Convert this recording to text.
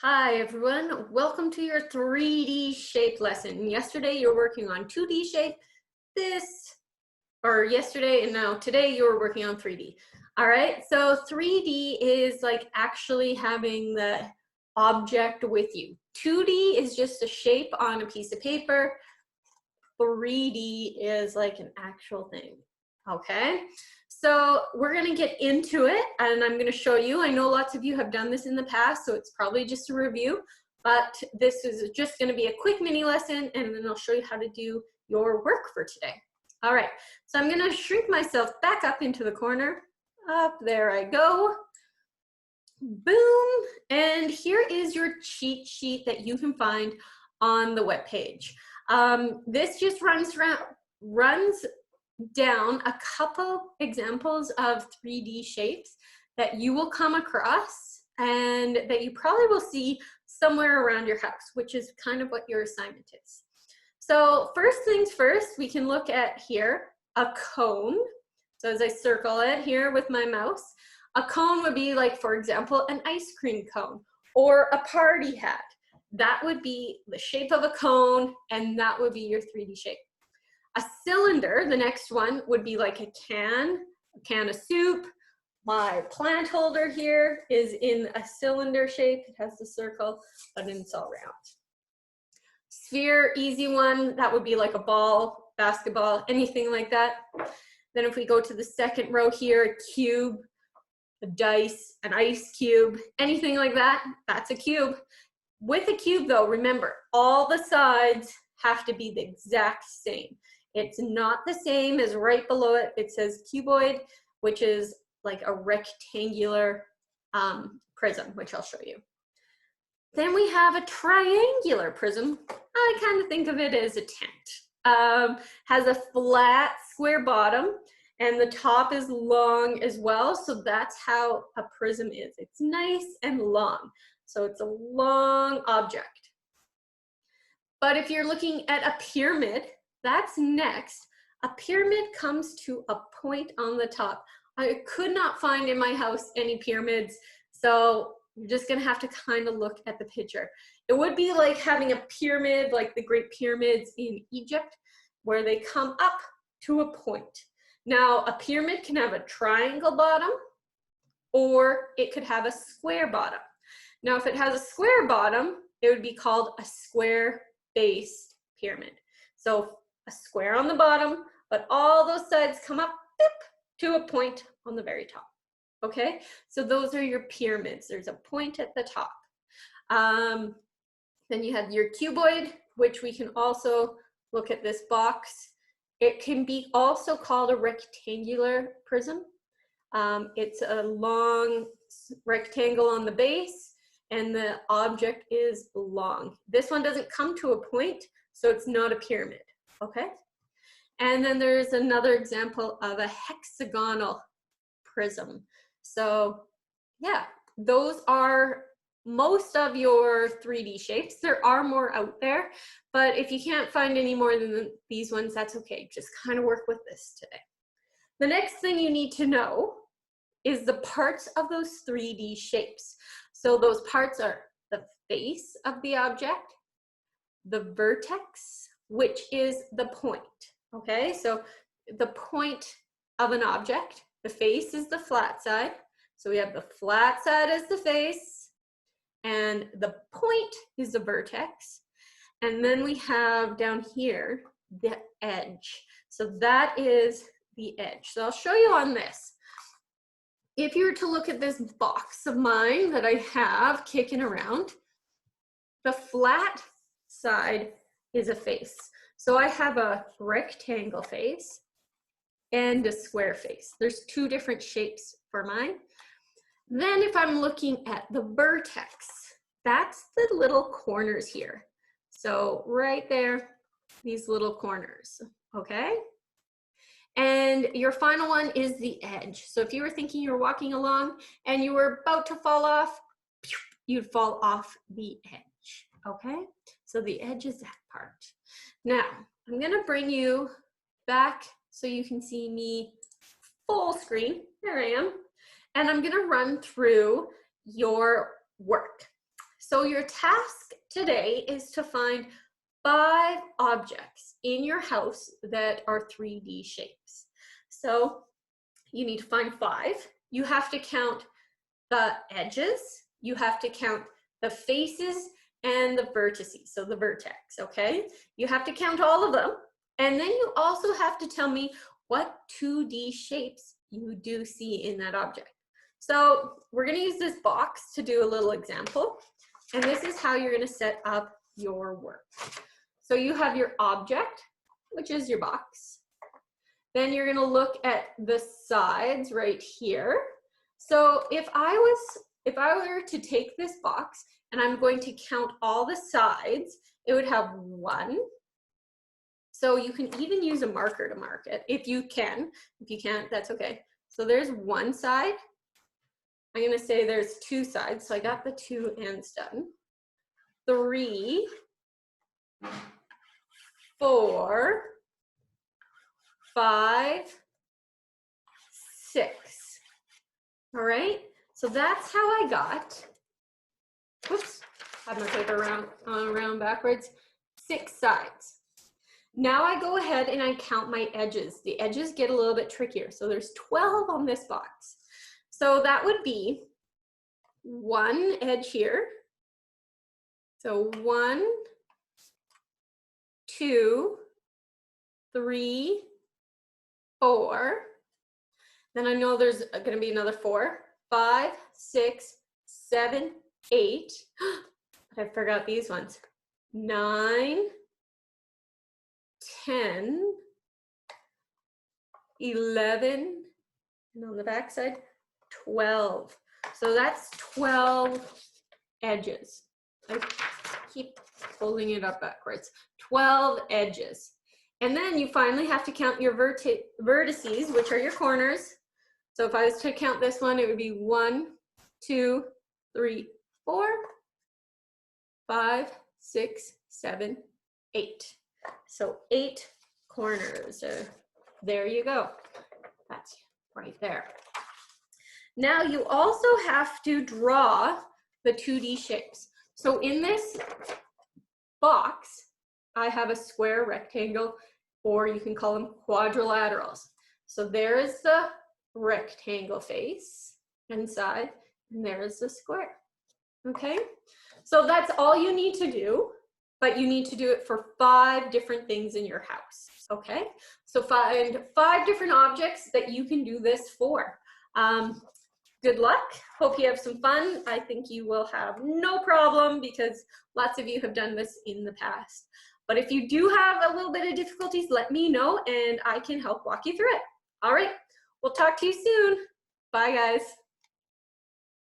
Hi everyone, welcome to your 3D shape lesson. Yesterday you were working on 2D shape, yesterday and now today you were working on 3D. All right, so 3D is like actually having the object with you. 2D is just a shape on a piece of paper. 3D is like an actual thing, okay? So we're gonna get into it and I'm gonna show you. I know lots of you have done this in the past, so it's probably just a review, but this is just gonna be a quick mini lesson and then I'll show you how to do your work for today. All right, so I'm gonna shrink myself back up into the corner. Up, there I go. Boom, and here is your cheat sheet that you can find on the webpage. This just runs down a couple examples of 3D shapes that you will come across and that you probably will see somewhere around your house, which is kind of what your assignment is. So first things first, we can look at here a cone. So as I circle it here with my mouse, a cone would be like, for example, an ice cream cone or a party hat. That would be the shape of a cone and that would be your 3D shape. A cylinder, the next one, would be like a can of soup. My plant holder here is in a cylinder shape. It has the circle, but it's all round. Sphere, easy one, that would be like a ball, basketball, anything like that. Then if we go to the second row here, a cube, a dice, an ice cube, anything like that, that's a cube. With a cube though, remember, all the sides have to be the exact same. It's not the same as right below it. It says cuboid, which is like a rectangular prism, which I'll show you. Then we have a triangular prism. I kind of think of it as a tent. Has a flat square bottom and the top is long as well. So that's how a prism is. It's nice and long. So it's a long object. But if you're looking at a pyramid, that's next. A pyramid comes to a point on the top. I could not find in my house any pyramids, so you're just gonna have to kind of look at the picture. It would be like having a pyramid, like the Great Pyramids in Egypt, where they come up to a point. Now, a pyramid can have a triangle bottom, or it could have a square bottom. Now, if it has a square bottom, it would be called a square-based pyramid. So a square on the bottom, but all those sides come up to a point on the very top. Okay, so those are your pyramids. There's a point at the top. Then you have your cuboid, which we can also look at this box. It can be also called a rectangular prism. It's a long rectangle on the base and the object is long. This one doesn't come to a point, so it's not a pyramid. Okay, and then there's another example of a hexagonal prism. So yeah, those are most of your 3D shapes. There are more out there, but if you can't find any more than these ones, that's okay. Just kind of work with this today. The next thing you need to know is the parts of those 3D shapes. So those parts are the face of the object, the vertex, which is the point, okay? So the point of an object, the face is the flat side. So we have the flat side as the face, and the point is the vertex. And then we have down here, the edge. So that is the edge. So I'll show you on this. If you were to look at this box of mine that I have kicking around, the flat side is a face. So I have a rectangle face and a square face. There's two different shapes for mine. Then if I'm looking at the vertex, that's the little corners here. So right there, these little corners, okay? And your final one is the edge. So if you were thinking you were walking along and you were about to fall off, you'd fall off the edge, okay? So the edge is that part. Now, I'm gonna bring you back so you can see me full screen. There I am. And I'm gonna run through your work. So your task today is to find 5 objects in your house that are 3D shapes. So you need to find 5. You have to count the edges, you have to count the faces and the vertices, so the vertex, okay? You have to count all of them, and then you also have to tell me what 2D shapes you do see in that object. So we're gonna use this box to do a little example, and this is how you're gonna set up your work. So you have your object, which is your box. Then you're gonna look at the sides right here. So if I were to take this box and I'm going to count all the sides, it would have 1. So you can even use a marker to mark it if you can. If you can't, that's okay. So there's 1 side. I'm gonna say there's 2 sides, so I got the 2 ends done. 3, 4, 5, 6. All right, so that's how I got, whoops, I have my paper around backwards, 6 sides. Now I go ahead and I count my edges. The edges get a little bit trickier. So there's 12 on this box. So that would be 1 edge here. So 1, 2, 3, 4. Then I know there's going to be another 4, 5, 6, 7, 8. But I forgot these ones. 9, 10, 11, and on the back side, 12. So that's 12 edges. I keep holding it up backwards. 12 edges. And then you finally have to count your vertices, which are your corners. So if I was to count this one, it would be 1, 2, 3, 4, 5, 6, 7, 8. So 8 corners. There you go. That's right there. Now you also have to draw the 2D shapes. So in this box, I have a square, rectangle, or you can call them quadrilaterals. So there is the rectangle face inside, and there is the square. Okay, so that's all you need to do, but you need to do it for 5 different things in your house. Okay, so find 5 different objects that you can do this for. Good luck. Hope you have some fun. I think you will have no problem because lots of you have done this in the past. But if you do have a little bit of difficulties, let me know and I can help walk you through it. All right, we'll talk to you soon. Bye, guys.